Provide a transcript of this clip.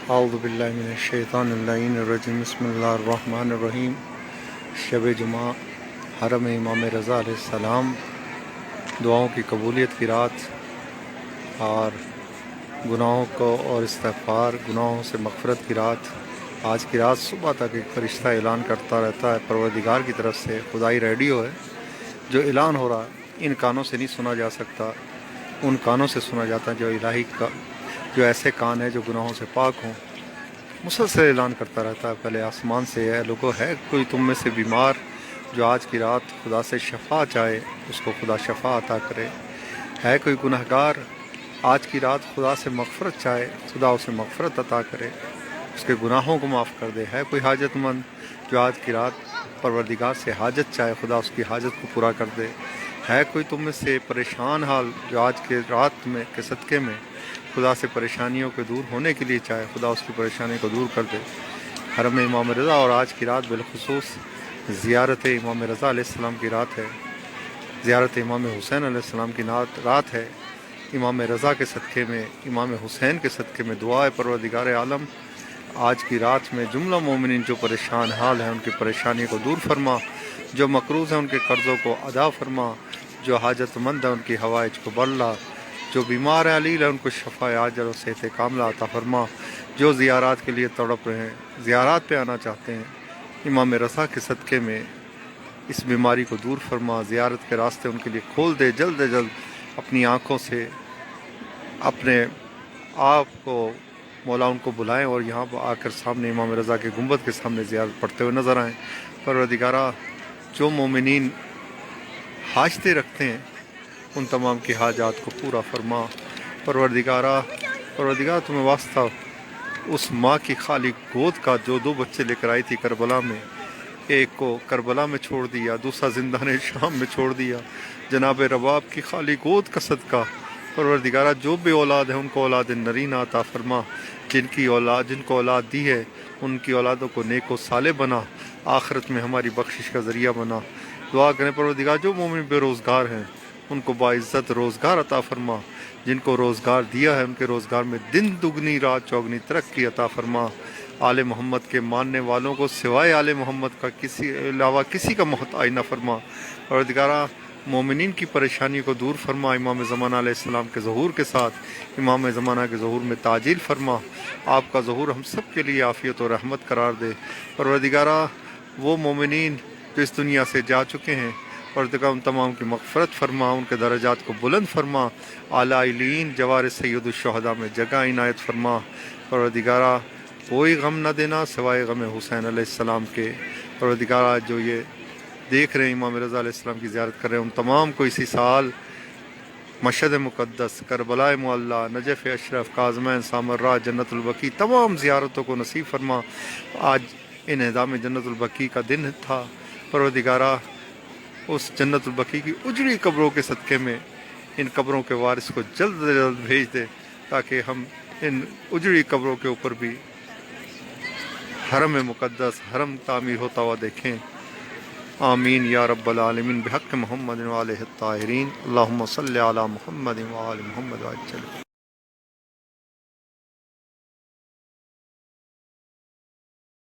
اعوذ باللہ من الشیطان اللعین الرجیم بسم اللہ الرحمن الرحیم۔ شب جمعہ، حرم امام رضا علیہ السلام، دعاؤں کی قبولیت کی رات اور گناہوں کو اور استغفار، گناہوں سے مغفرت کی رات۔ آج کی رات صبح تک ایک فرشتہ اعلان کرتا رہتا ہے پروردگار کی طرف سے، خدائی ریڈیو ہے جو اعلان ہو رہا ہے، ان کانوں سے نہیں سنا جا سکتا، ان کانوں سے سنا جاتا ہے جو الہی کا، جو ایسے کان ہے جو گناہوں سے پاک ہوں۔ مسلسل اعلان کرتا رہتا ہے پہلے آسمان سے، ہے لوگوں، ہے کوئی تم میں سے بیمار جو آج کی رات خدا سے شفا چاہے، اس کو خدا شفا عطا کرے۔ ہے کوئی گنہگار آج کی رات خدا سے مغفرت چاہے، خدا اسے مغفرت عطا کرے، اس کے گناہوں کو معاف کر دے۔ ہے کوئی حاجت مند جو آج کی رات پروردگار سے حاجت چاہے، خدا اس کی حاجت کو پورا کر دے۔ ہے کوئی تم میں سے پریشان حال جو آج کے رات میں کے صدقے میں خدا سے پریشانیوں کے دور ہونے کے لیے چاہے، خدا اس کی پریشانی کو دور کر دے۔ حرم امام رضا، اور آج کی رات بالخصوص زیارت امام رضا علیہ السلام کی رات ہے، زیارت امام حسین علیہ السلام کی رات ہے۔ امام رضا کے صدقے میں، امام حسین کے صدقے میں دعا ہے پروردگار عالم آج کی رات میں جملہ مومنین جو پریشان حال ہیں ان کی پریشانی کو دور فرما، جو مقروض ہیں ان کے قرضوں کو ادا فرما، جو حاجت مند ہیں ان کی حوائج کو بڑھلا، جو بیمار ہیں علیل ہیں ان کو شفا عاجل و صحت کاملہ عطا فرما، جو زیارات کے لیے تڑپ رہے ہیں، زیارات پہ آنا چاہتے ہیں، امام رضا کے صدقے میں اس بیماری کو دور فرما، زیارت کے راستے ان کے لیے کھول دے، جلد از جلد اپنی آنکھوں سے اپنے آپ کو مولا ان کو بلائیں اور یہاں پر آ کر سامنے امام رضا کے گنبد کے سامنے زیارت پڑھتے ہوئے نظر آئیں۔ پروردگارہ، جو مومنین حاجتیں رکھتے ہیں ان تمام کی حاجات کو پورا فرما۔ پروردگارہ تمہیں واسطہ اس ماں کی خالی گود کا جو 2 بچے لے کر آئی تھی کربلا میں، ایک کو کربلا میں چھوڑ دیا، دوسرا زندان شام میں چھوڑ دیا، جناب رباب کی خالی گود کا صدقہ پروردگارہ جو بے اولاد ہیں ان کو اولاد نرینہ عطا فرما، جن کو اولاد دی ہے ان کی اولادوں کو نیک و صالح بنا، آخرت میں ہماری بخشش کا ذریعہ بنا۔ دعا کریں پروردگار جو مومن بے روزگار ہیں ان کو باعزت روزگار عطا فرما، جن کو روزگار دیا ہے ان کے روزگار میں دن دگنی رات چوگنی ترقی عطا فرما۔ آل محمد کے ماننے والوں کو سوائے آل محمد کا کسی کا محتاج نہ فرما۔ پروردگارہ، مومنین کی پریشانی کو دور فرما، امام زمانہ علیہ السلام کے ظہور کے ساتھ امام زمانہ کے ظہور میں تعجیل فرما، آپ کا ظہور ہم سب کے لیے عافیت و رحمت قرار دے۔ پروردگارہ، وہ مومنین جو اس دنیا سے جا چکے ہیں، پروردگار ان تمام کی مغفرت فرما، ان کے درجات کو بلند فرما، اعلیٰ علیین جوار سید الشہداء میں جگہ عنایت فرما۔ پروردگارہ، کوئی غم نہ دینا سوائے غم حسین علیہ السلام کے۔ پروردگارہ، جو یہ دیکھ رہے ہیں امام رضا علیہ السلام کی زیارت کر رہے ہیں ان تمام کو اسی سال مشہد مقدس، کربلا معلیٰ، نجف اشرف، کاظمین، سامراء، جنت البقیع تمام زیارتوں کو نصیب فرما۔ آج انہدام جنت البقیع کا دن تھا، پروردگارہ اس جنت البقیع کی اجڑی قبروں کے صدقے میں ان قبروں کے وارث کو جلد از جلد بھیج دے تاکہ ہم ان اجڑی قبروں کے اوپر بھی حرم مقدس، حرم تعمیر ہوتا ہوا دیکھیں۔ آمین یا رب العالمین، بحق محمد و آلہ الطاہرین، اللہم صلی علی محمد و آل محمد وعجل۔